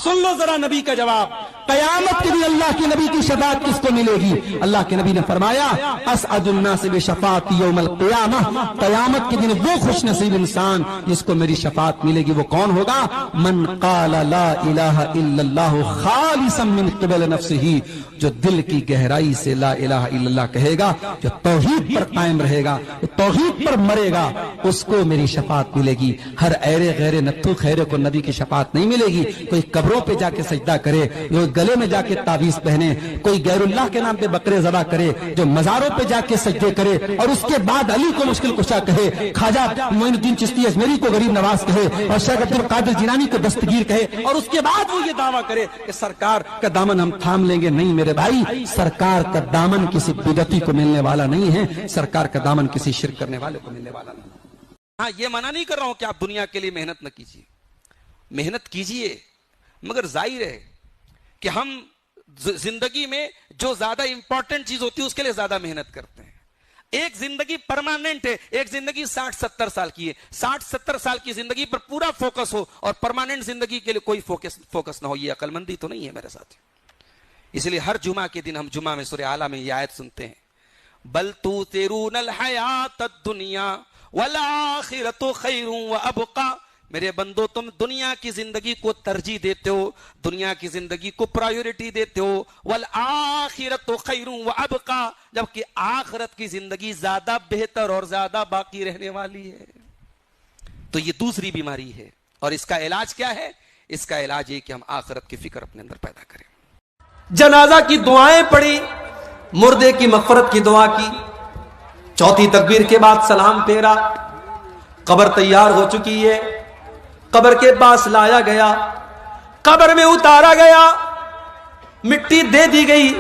सुन लो जरा नबी का जवाब, कयामत के दिन अल्लाह के नबी की शफाअत किसको मिलेगी? अल्लाह के नबी ने फरमाया, असअदुन्नास बिशफाअती यौमल क़ियामह, कयामत के दिन वो खुश नसीब इंसान जिसको मेरी शफाअत मिलेगी वो कौन होगा? मन क़ाला ला इलाहा इल्लल्लाहु खालिसन मिन क़िबल नफ्सिही, जो दिल की गहराई से ला इलाहा इल्लल्लाह कहेगा, जो तौहीद पर कायम रहेगा, जो तौहीद पर मरेगा, उसको मेरी शफाअत मिलेगी। हर ऐरे गैरे नत्थु खैरे को नबी की शफाअत नहीं मिलेगी। कोई कब्रों पे जाके सजदा करे, जो गले में जाके ताबीज पहने, कोई गैरुल्लाह के नाम पे बकरे ज़बा करे, जो मज़ारों पे जाके सजदे करे और उसके बाद अली को मुश्किल कुशा कहे, ख्वाजा मोइनुद्दीन चिश्ती अजमेरी को गरीब नवाज कहे और शेख अब्दुल कादिर जिलानी को दस्तगीर कहे और उसके बाद वो ये दावा करे कि सरकार का दामन हम थाम लेंगे। नहीं मेरे भाई, सरकार का दामन किसी बिदअती को मिलने वाला नहीं है, सरकार का दामन किसी शिर्क करने वाले को मिलने वाला नहीं। हाँ, ये मना नहीं कर रहा हूं कि आप दुनिया के लिए मेहनत न कीजिए, मेहनत कीजिए, मगर जाहिर है कि हम जिंदगी में जो ज्यादा इंपॉर्टेंट चीज होती है उसके लिए ज्यादा मेहनत करते हैं। एक जिंदगी परमानेंट है, एक जिंदगी 60-70 साल की है। 60-70 साल की जिंदगी पर पूरा फोकस हो और परमानेंट जिंदगी के लिए कोई फोकस ना हो, ये अक्लमंदी तो नहीं है मेरे साथ। इसलिए हर जुमा के दिन हम जुमा में सूरह आला में ये आयत सुनते हैं, बल तुसिरूनल हयातद दुनिया वल आखिरतु खैरुन व अबका। मेरे बंदो, तुम दुनिया की जिंदगी को तरजीह देते हो, दुनिया की जिंदगी को प्रायोरिटी देते हो, वल आखिरतु खैरुन व अबका, जबकि आखिरत की जिंदगी ज्यादा बेहतर और ज्यादा बाकी रहने वाली है। तो ये दूसरी बीमारी है और इसका इलाज क्या है? इसका इलाज ये कि हम आखिरत की फिक्र अपने अंदर पैदा करें। जनाजा की दुआएं पढ़ी, मुर्दे की मगफरत की दुआ की, चौथी तकबीर के बाद सलाम फेरा, कब्र तैयार हो चुकी है, कब्र के पास लाया गया, कब्र में उतारा गया, मिट्टी दे दी गई।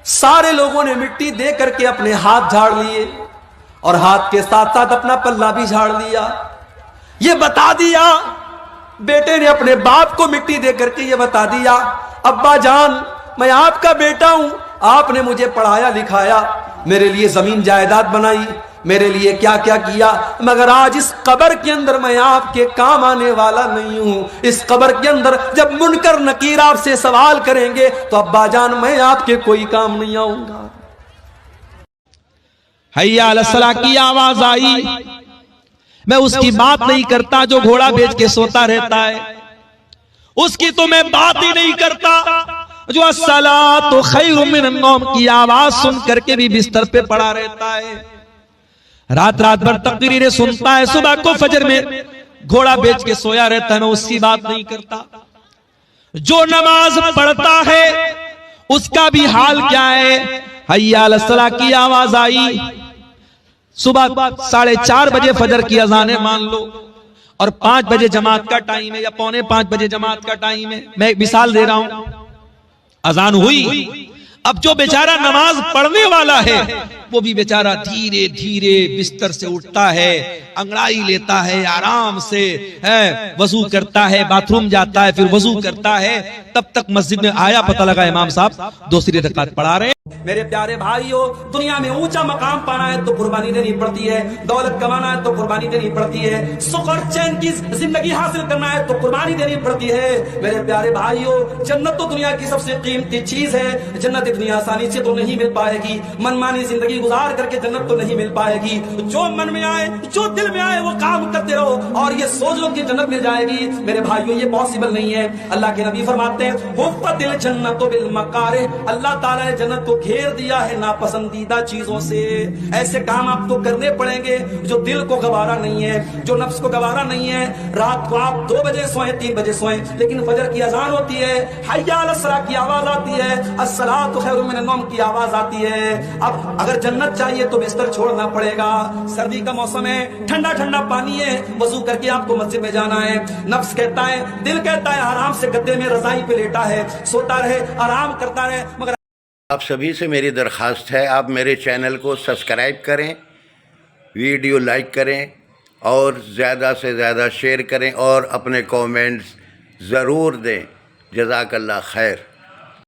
सारे लोगों ने मिट्टी दे करके अपने हाथ झाड़ लिए और हाथ के साथ साथ अपना पल्ला भी झाड़ लिया। ये बता दिया, बेटे ने अपने बाप को मिट्टी दे करके ये बता दिया, अब्बा जान मैं आपका बेटा हूं, आपने मुझे पढ़ाया लिखाया, मेरे लिए जमीन जायदाद बनाई, मेरे लिए क्या क्या किया, मगर आज इस कब्र के अंदर मैं आपके काम आने वाला नहीं हूं। इस कब्र के अंदर जब मुनकर नकीर आपसे सवाल करेंगे तो अब्बा जान मैं आपके कोई काम नहीं आऊंगा। हैया अला सलाह की आवाज आई। मैं उसकी बात नहीं करता जो घोड़ा बेच के सोता रहता है, उसकी तो मैं बात ही नहीं करता जो अस्सलातु खैरुम मिनन नौम की आवाज सुन करके भी बिस्तर पे पड़ा रहता है, रात रात भर तकरीरें सुनता है, सुबह को फजर में घोड़ा बेच के सोया रहता है। मैं उसकी बात नहीं करता। जो नमाज पढ़ता है उसका भी हाल क्या है? हैया अला सलाह की आवाज आई, सुबह 4:30 बजे फजर की अजान है मान लो, और 5 बजे जमात का टाइम है या 4:45 बजे जमात का टाइम है। मैं एक मिसाल दे रहा हूं, अजान हुई, अब जो बेचारा नमाज पढ़ने वाला है वो भी बेचारा धीरे धीरे बिस्तर से उठता है, अंगड़ाई लेता है, आराम से है, वजू करता है, बाथरूम जाता है, फिर वजू करता है, तब तक मस्जिद में आया, पता लगा इमाम साहब दूसरी रकात पढ़ा रहे हैं। मेरे प्यारे भाइयों, दुनिया में ऊंचा मकाम पाना है तो कुर्बानी देनी पड़ती है, दौलत कमाना है तो कुर्बानी देनी पड़ती है, सुख और चैन की जिंदगी हासिल करना है तो कुर्बानी देनी पड़ती है। मेरे प्यारे भाइयों, जन्नत तो दुनिया की सबसे कीमती चीज है, जन्नत इतनी आसानी से तो नहीं मिल पाएगी, मनमानी जिंदगी गुजार करके जन्नत तो नहीं मिल पाएगी। जो मन में आए, जो दिल में आए वो काम करते रहो और ये सोच लो कि जन्नत मिल जाएगी। मेरे भाइयों, ये पॉसिबल नहीं है। अल्लाह के नबी फरमाते हैं, हुफ़्फ़तिल जन्नतु बिल मकारिह, अल्लाह ताला ने जन्नत को घेर दिया है नापसंदीदा चीजों से। ऐसे काम आपको करने पड़ेंगे जो दिल को गवारा नहीं है, जो नफ्स को गवारा नहीं है। रात को आप 2 बजे सोएं, 3 बजे सोएं, लेकिन फजर की अजान होती है, हय्या अला सलाह की आवाज आती है, अस्सलातु खैरुम मिनन नौम की आवाज आती है। अब अगर जन्नत चाहिए तो बिस्तर छोड़ना पड़ेगा। सर्दी का मौसम है, ठंडा ठंडा पानी है, वजू करके आपको मस्जिद में जाना है। नफ्स कहता है, दिल कहता है आराम से गद्दे में रजाई पे लेटा है, सोता रहे, आराम करता रहे, मगर आप सभी से मेरी दरख्वास्त है, आप मेरे चैनल को सब्सक्राइब करें, वीडियो लाइक करें और ज़्यादा से ज़्यादा शेयर करें और अपने कमेंट्स ज़रूर दें। जज़ाकल्लाह खैर।